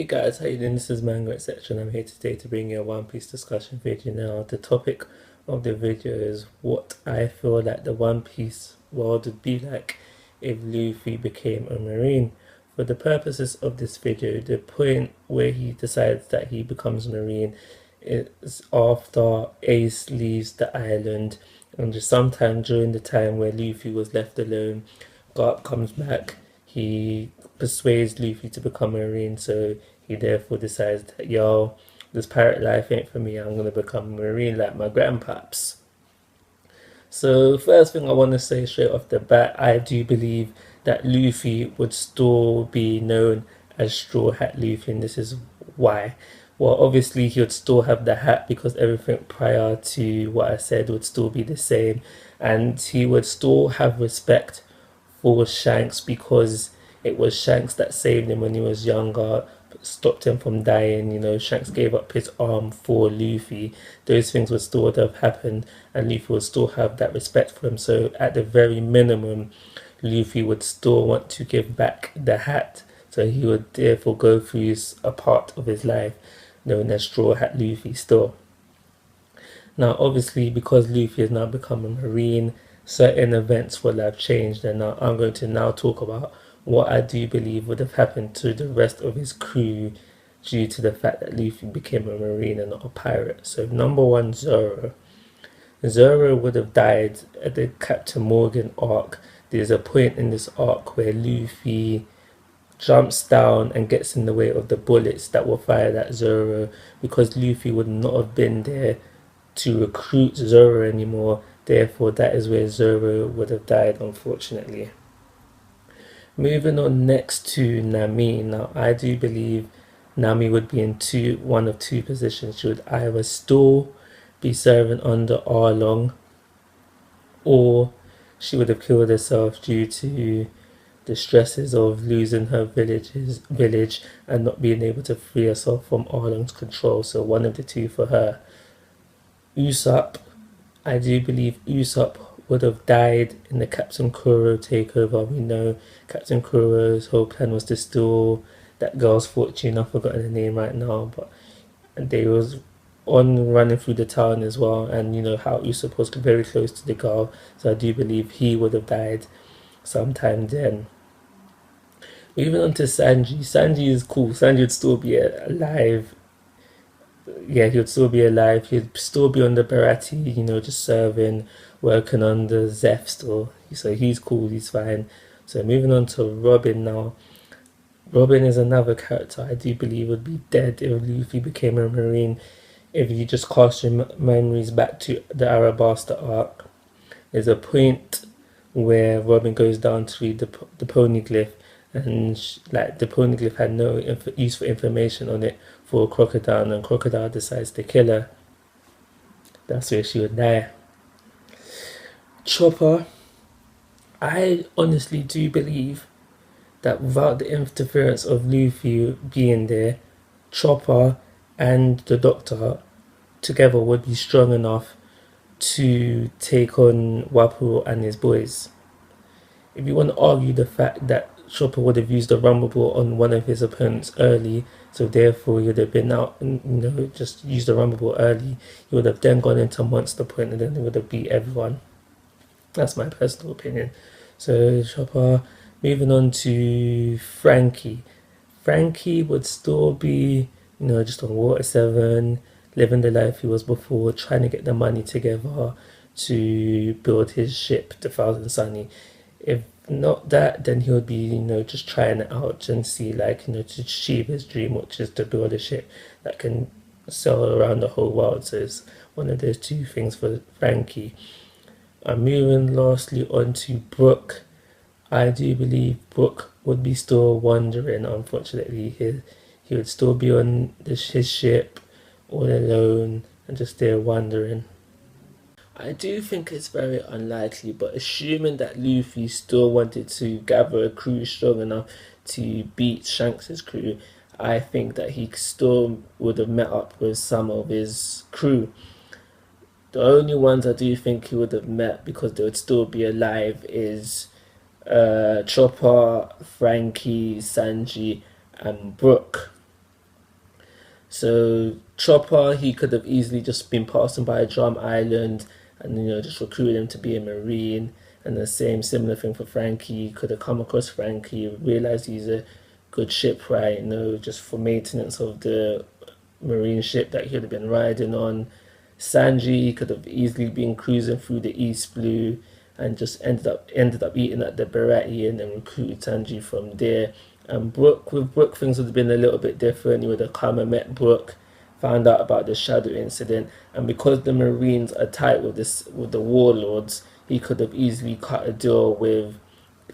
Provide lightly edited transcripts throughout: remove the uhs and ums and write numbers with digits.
guys, how you doing? This is Manga, etc. and I'm here today to bring you a One Piece discussion video. Now, the topic of the video is what I feel like the One Piece world would be like if Luffy became a Marine. For the purposes of this video, the point where he decides that he becomes Marine is after Ace leaves the island, and just sometime during the time where Luffy was left alone, Garp comes back. He persuades Luffy to become a Marine, so he therefore decides that, yo, this pirate life ain't for me, I'm gonna become a Marine like my grandpaps. So first thing I want to say straight off the bat, I do believe that Luffy would still be known as Straw Hat Luffy, and this is why. Well, obviously he would still have the hat because everything prior to what I said would still be the same, and he would still have respect for Shanks because it was Shanks that saved him when he was younger, stopped him from dying. You know, Shanks gave up his arm for Luffy. Those things would still have happened, and Luffy would still have that respect for him. So, at the very minimum, Luffy would still want to give back the hat. So, he would therefore go through a part of his life known as Straw Hat Luffy still. Now, obviously, because Luffy has now become a Marine, certain events will have changed, and now I'm going to now talk about what I do believe would have happened to the rest of his crew due to the fact that Luffy became a Marine and not a pirate. So number one, Zoro. Zoro would have died at the Captain Morgan arc. There's a point in this arc where Luffy jumps down and gets in the way of the bullets that were fired at Zoro, because Luffy would not have been there to recruit Zoro anymore. Therefore, that is where Zoro would have died, unfortunately. Moving on next to Nami. Now, I do believe Nami would be in one of two positions. She would either still be serving under Arlong, or she would have killed herself due to the stresses of losing her village and not being able to free herself from Arlong's control. So one of the two for her. Usopp, I do believe Usopp would have died in the Captain Kuro takeover. We know Captain Kuro's whole plan was to steal that girl's fortune. I've forgotten her name right now, but they was on running through the town as well, and you know how Usopp was very close to the girl, so I do believe he would have died sometime then. Moving on to Sanji. Sanji is cool. Sanji would still be alive. Yeah, he would still be alive. He'd still be on the Barati, you know, just serving, working on the Zeph still. So he's cool, he's fine. So moving on to Robin now. Robin is another character I do believe would be dead if Luffy became a Marine. If you just cast your memories back to the Arabasta arc, there's a point where Robin goes down to read the Poneglyph, and like the Poneglyph had no useful information on it for Crocodile, and Crocodile decides to kill her. That's where she would die. Chopper, I honestly do believe that without the interference of Luffy being there, Chopper and the Doctor together would be strong enough to take on Wapol and his boys. If you want to argue the fact that Chopper would have used the Rumble Ball on one of his opponents early, so therefore he would have been out and, you know, just used the Rumble Ball early, he would have then gone into Monster Point and then he would have beat everyone. That's my personal opinion. So Chopper. Moving on to Frankie. Frankie would still be, you know, just on Water 7, living the life he was before, trying to get the money together to build his ship, the Thousand Sunny. If not that, then he would be, you know, just trying it out and see, like, you know, to achieve his dream, which is to build a ship that can sail around the whole world. So it's one of those two things for Frankie. I'm moving lastly on to Brook. I do believe Brook would be still wandering, unfortunately. He would still be on his ship all alone and just there wandering. I do think it's very unlikely, but assuming that Luffy still wanted to gather a crew strong enough to beat Shanks' crew, I think that he still would have met up with some of his crew. The only ones I do think he would have met because they would still be alive is Chopper, Frankie, Sanji, and Brook. So Chopper, he could have easily just been passing by Drum Island and just recruited him to be a Marine. And the similar thing for Frankie. He could have come across Frankie, realized he's a good shipwright, just for maintenance of the Marine ship that he could have been riding on. Sanji could have easily been cruising through the East Blue and just ended up eating at the Barati and then recruited Sanji from there. And Brook things would have been a little bit different. He would have come and met Brook, found out about the Shadow incident, and because the Marines are tight with the warlords, he could have easily cut a deal with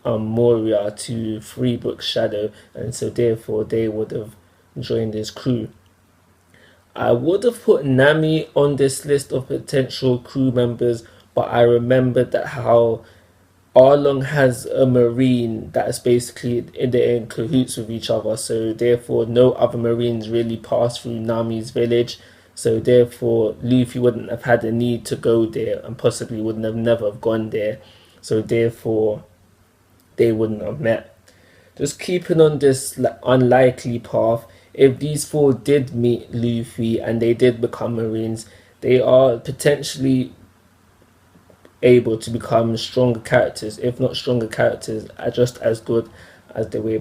Moria to free Brook's Shadow, and so therefore they would have joined his crew. I would have put Nami on this list of potential crew members, but I remembered that how Arlong has a marine that's basically in cahoots with each other, so therefore no other marines really pass through Nami's village. So therefore Luffy wouldn't have had a need to go there and possibly wouldn't have never have gone there. So therefore they wouldn't have met. Just keeping on this unlikely path, if these four did meet Luffy and they did become marines, they are potentially able to become stronger characters, if not stronger characters, are just as good as they were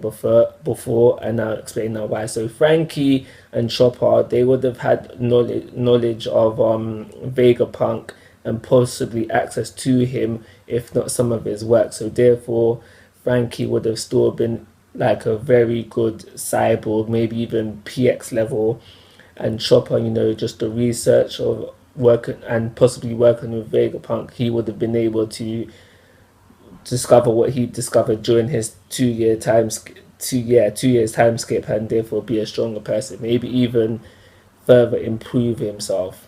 before, and I'll explain now why. So Frankie and Chopper, they would have had knowledge of Vegapunk and possibly access to him, if not some of his work. So therefore, Frankie would have still been like a very good cyborg, maybe even PX level, and Chopper, just the research of working and possibly working with Vegapunk, he would have been able to discover what he discovered during his 2 year time 2 years time skip, and therefore be a stronger person, maybe even further improve himself.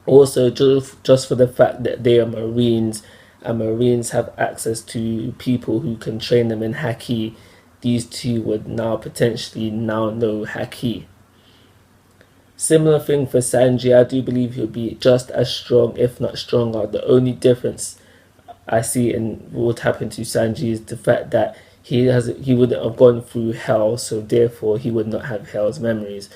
Also, just for the fact that they are Marines and Marines have access to people who can train them in Haki, these two would now potentially now know Haki. Similar thing for Sanji. I do believe he'll be just as strong, if not stronger. The only difference I see in what happened to Sanji is the fact that he wouldn't have gone through hell, so therefore he would not have hell's memories.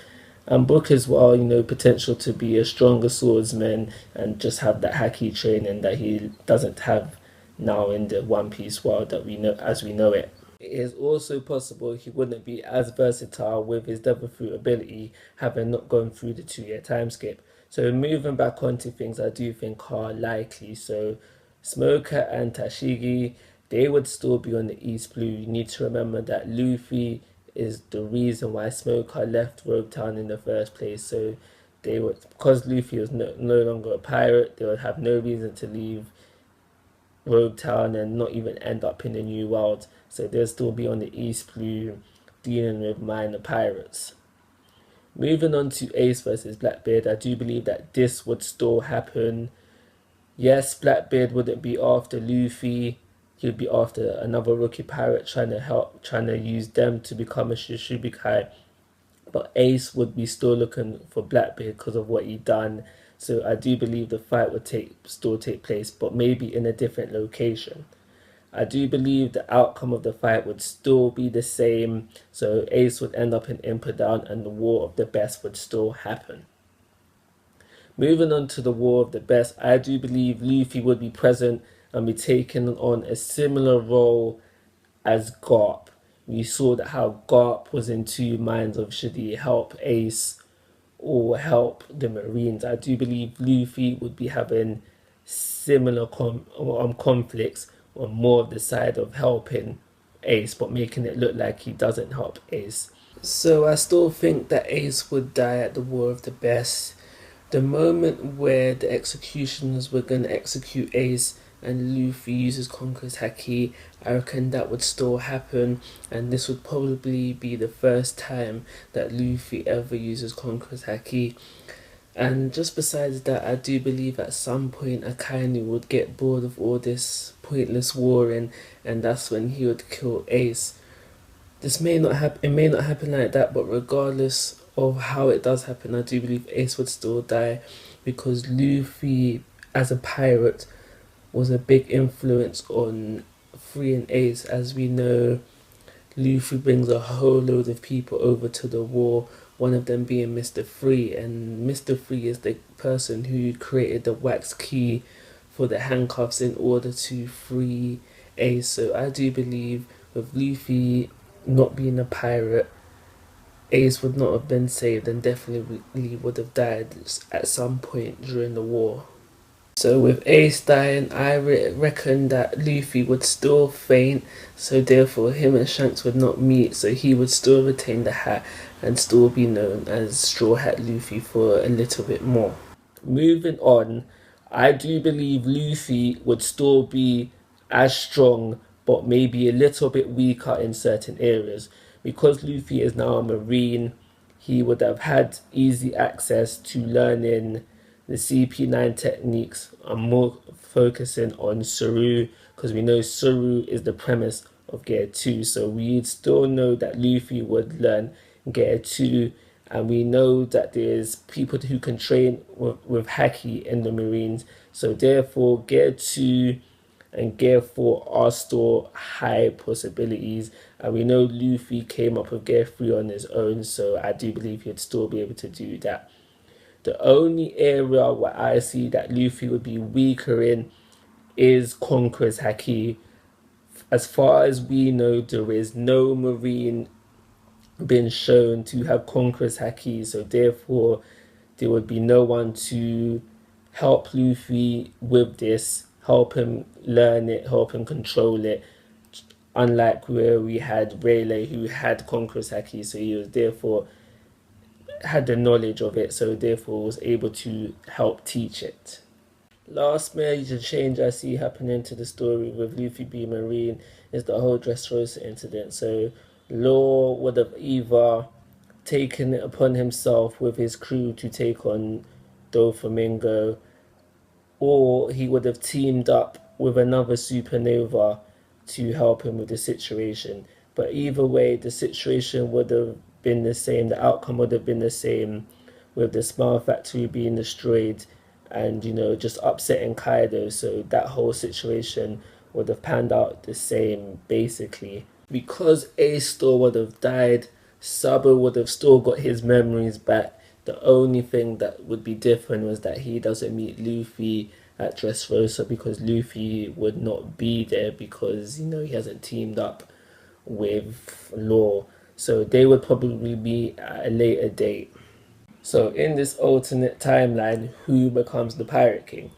And Brook as well, potential to be a stronger swordsman and just have that haki training that he doesn't have now in the One Piece world that we know as we know it. It is also possible he wouldn't be as versatile with his Devil Fruit ability, having not gone through the 2 year time skip. So moving back onto things I do think are likely. So Smoker and Tashigi, they would still be on the East Blue. You need to remember that Luffy is the reason why Smoker left Rogue Town in the first place. So they would, because Luffy was no longer a pirate, they would have no reason to leave Rogue Town and not even end up in the New World. So they'll still be on the East Blue dealing with minor pirates. Moving on to Ace versus Blackbeard, I do believe that this would still happen. Yes, Blackbeard wouldn't be after Luffy. He'd be after another rookie pirate trying to use them to become a Shishibukai. But Ace would be still looking for Blackbeard because of what he done. So I do believe the fight would still take place, but maybe in a different location. I do believe the outcome of the fight would still be the same. So Ace would end up in Impa Down and the War of the Best would still happen. Moving on to the War of the Best, I do believe Luffy would be present and be taking on a similar role as Garp. We saw that how Garp was in two minds of should he help Ace or help the Marines. I do believe Luffy would be having similar conflicts on more of the side of helping Ace, but making it look like he doesn't help Ace. So I still think that Ace would die at the War of the Best. The moment where the executioners were going to execute Ace and Luffy uses Conqueror's Haki, I reckon that would still happen, and this would probably be the first time that Luffy ever uses Conqueror's Haki. And just besides that, I do believe at some point Akainu would get bored of all this pointless warring, and that's when he would kill Ace. This may not happen. It may not happen like that, but regardless of how it does happen, I do believe Ace would still die, because Luffy, as a pirate, was a big influence on freeing Ace. As we know, Luffy brings a whole load of people over to the war one of them being Mr. Free, and Mr. Free is the person who created the wax key for the handcuffs in order to free Ace. So I do believe with Luffy not being a pirate, Ace would not have been saved and definitely would have died at some point during the war. So with Ace dying, I reckon that Luffy would still faint, so therefore him and Shanks would not meet, so he would still retain the hat and still be known as Straw Hat Luffy for a little bit more. Moving on, I do believe Luffy would still be as strong, but maybe a little bit weaker in certain areas. Because Luffy is now a Marine, he would have had easy access to learning the CP9 techniques. I'm more focusing on Saru, because we know Saru is the premise of Gear 2. So we still know that Luffy would learn Gear 2, and we know that there's people who can train with Haki in the Marines. So therefore, Gear 2 and Gear 4 are still high possibilities. And we know Luffy came up with Gear 3 on his own, so I do believe he'd still be able to do that. The only area where I see that Luffy would be weaker in is Conqueror's Haki. As far as we know, there is no Marine been shown to have Conqueror's Haki, so therefore there would be no one to help Luffy with this, help him learn it, help him control it. Unlike where we had Rayleigh, who had Conqueror's Haki, so he was therefore had the knowledge of it, so therefore was able to help teach it. Last major change I see happening to the story with Luffy being Marine is the whole Dressrosa incident. So Law would have either taken it upon himself with his crew to take on Doflamingo, or he would have teamed up with another supernova to help him with the situation. But either way, the situation would have been the same, the outcome would have been the same, with the Smile Factory being destroyed and, you know, just upsetting Kaido. So that whole situation would have panned out the same, basically. Because Ace still would have died, Sabo would have still got his memories back. The only thing that would be different was that he doesn't meet Luffy at Dressrosa, because Luffy would not be there because, you know, he hasn't teamed up with Law. So they would probably be at a later date. So in this alternate timeline, who becomes the Pirate King?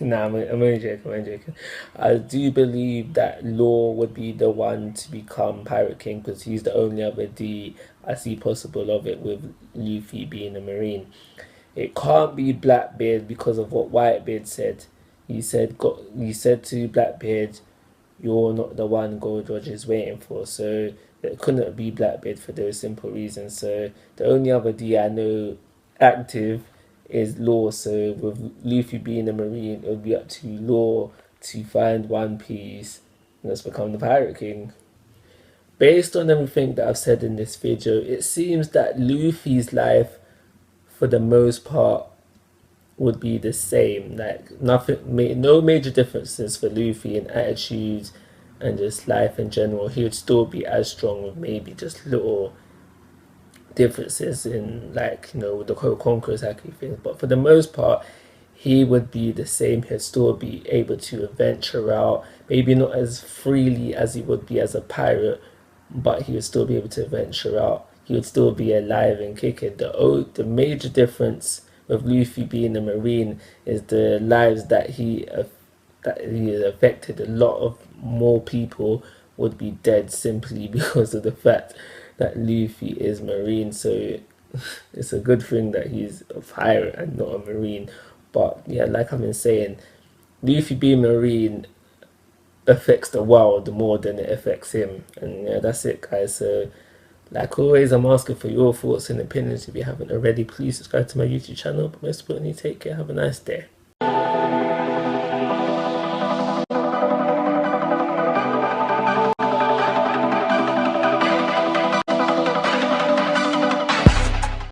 Nah, I'm only joking, I'm only joking. I do believe that Law would be the one to become Pirate King, because he's the only other D I see possible of it, with Luffy being a Marine. It can't be Blackbeard because of what Whitebeard said. He said to Blackbeard, "You're not the one Gold Roger is waiting for." So it couldn't be Blackbeard for those simple reasons. So the only other D I know active is Law. So with Luffy being a Marine, it would be up to Law to find One Piece and let's become the Pirate King. Based on everything that I've said in this video, it seems that Luffy's life, for the most part, would be the same. Like nothing, no major differences for Luffy in attitude and just life in general. He would still be as strong, with maybe just little differences in, like, you know, the whole Conqueror's Haki thing. But for the most part, he would be the same. He'd still be able to venture out, maybe not as freely as he would be as a pirate, but he would still be able to venture out. He would still be alive and kicking. The major difference with Luffy being a Marine is the lives that he affected. A lot of more people would be dead simply because of the fact that Luffy is Marine. So it's a good thing that he's a pirate and not a Marine. But yeah, like I've been saying, Luffy being Marine affects the world more than it affects him. And yeah, that's it, guys. So like always, I'm asking for your thoughts and opinions. If you haven't already, please subscribe to my YouTube channel. But most importantly, take care. Have a nice day.